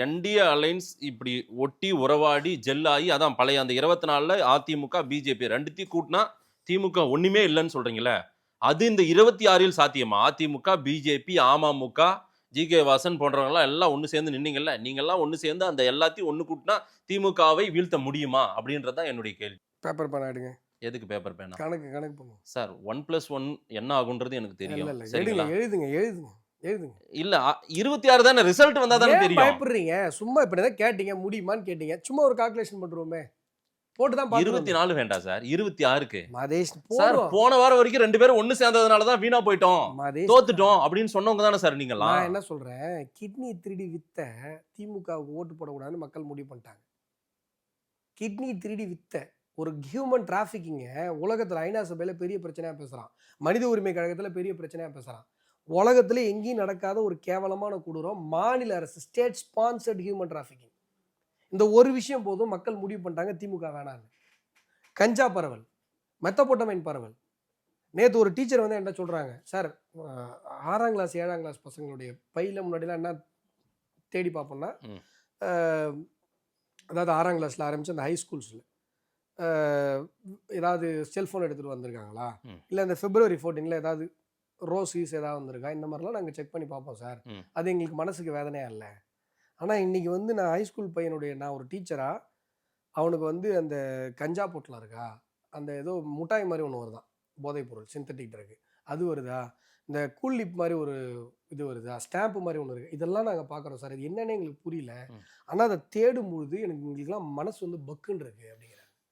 NDA alliance இப்படி ஒட்டி உறவாடி ஜெல்லாகி அதான் பழைய அந்த 24ல அதிமுக பிஜேபி ரெண்டுத்தையும் கூட்டினா திமுக ஒண்ணுமே இல்லைன்னு சொல்றீங்களே, அது இந்த 26ல் சாத்தியமா? AIADMK BJP AMMK G K. வாசன் போன்றவங்க எல்லாம் ஒண்ணு சேர்ந்து நின்னீங்கல்ல, நீங்க எல்லாம் ஒண்ணு சேர்ந்து அந்த எல்லாத்தையும் ஒண்ணு கூட்டினா திமுகவை வீழ்த்த முடியுமா அப்படின்றதான் என்னுடைய கேள்வி. பேப்பர் பேனா எடுங்க. எதுக்கு பேப்பர் பேனா? கணக்கு பண்ணுங்க சார் 1+1 என்ன ஆகுன்றது எனக்கு இல்ல தெரியும். இல்ல சரிங்களா? எழுதுங்க இல்ல 26 தானே ரிசல்ட் வந்தா தானே ஏன் தெரியும். பயப்படுறீங்க? சும்மா இப்ப ஏதாவது கேட்டீங்க முடியுமான்னு கேட்டீங்க. சும்மா ஒரு கால்குலேஷன் பண்றோமே. போட்டு தான் பார்த்துருவோமே. 24 வேண்டாம் சார். 26க்கு. மதேஷ் சார் போடுவோம். போன வாரம் வரைக்கும் 2 பேரும் ஒண்ணு சேர்ந்ததுனால தான் வீணா போயிட்டோம். மதேஷ் தோத்துட்டோம் அப்படின்னு சொன்னவங்க தானே சார் நீங்கலாம். நான் என்ன சொல்றேன், கிட்னி திருடி வித்த திமுகவுக்கு ஓட்டு போடக்கூடாதுன்னு மக்கள் முடிவு பண்ணிட்டாங்க. கிட்னி திருடி வித்த ஒரு ஹியூமன் டிராஃபிக்கிங்க உலகத்துல ஐநா சபையில பெரிய பிரச்சனையா பேசுறான். மனித உரிமை கழகத்துல பெரிய பிரச்சனையா பேசுறான். உலகத்துல எங்கேயும் நடக்காத ஒரு கேவலமான கொடூரம் மாநில அரசு ஸ்டேட் ஸ்பான்சர்ட் ஹியூமன் டிராஃபிக்கிங். இந்த ஒரு விஷயம் போதும் மக்கள் முடிவு பண்ணிட்டாங்க திமுக வேணான்னு. கஞ்சா பரவல், மெத்தபோட்டமைன் பரவல். நேற்று ஒரு டீச்சர் வந்து என்ன சொல்றாங்க, சார் 6ஆம் கிளாஸ் 7ஆம் கிளாஸ் பசங்களுடைய பையில முன்னாடிலாம் என்ன தேடி பார்ப்போம்னா, அதாவது 6ஆம் கிளாஸ்ல ஆரம்பிச்சு அந்த ஹை ஸ்கூல்ஸில் ஏதாவது செல்ஃபோன் எடுத்துகிட்டு வந்திருக்காங்களா, இல்லை இந்த February 14ல் ஏதாவது ரோசீஸ் ஏதாவது வந்திருக்கா, இந்த மாதிரிலாம் நாங்கள் செக் பண்ணி பார்ப்போம் சார். அது எங்களுக்கு மனசுக்கு வேதனையாக இல்லை. ஆனால் இன்றைக்கி வந்து நான் ஹைஸ்கூல் பையனுடைய நான் ஒரு டீச்சராக அவனுக்கு வந்து அந்த கஞ்சா பொட்டலம் இருக்கா, அந்த ஏதோ முட்டாய் மாதிரி ஒன்று வருதான் போதைப்பொருள் சிந்தட்டிக் ட்ரக், அது வருதா, இந்த கூல் லிப் மாதிரி ஒரு இது வருதா, ஸ்டாம்ப்பு மாதிரி ஒன்று இருக்குது, இதெல்லாம் நாங்கள் பார்க்குறோம் சார். இது என்னன்னு எங்களுக்கு புரியல, ஆனால் அதை தேடும் பொழுது எங்களுக்குலாம் மனசு வந்து பக்குன்னு இருக்குது அப்படிங்கிற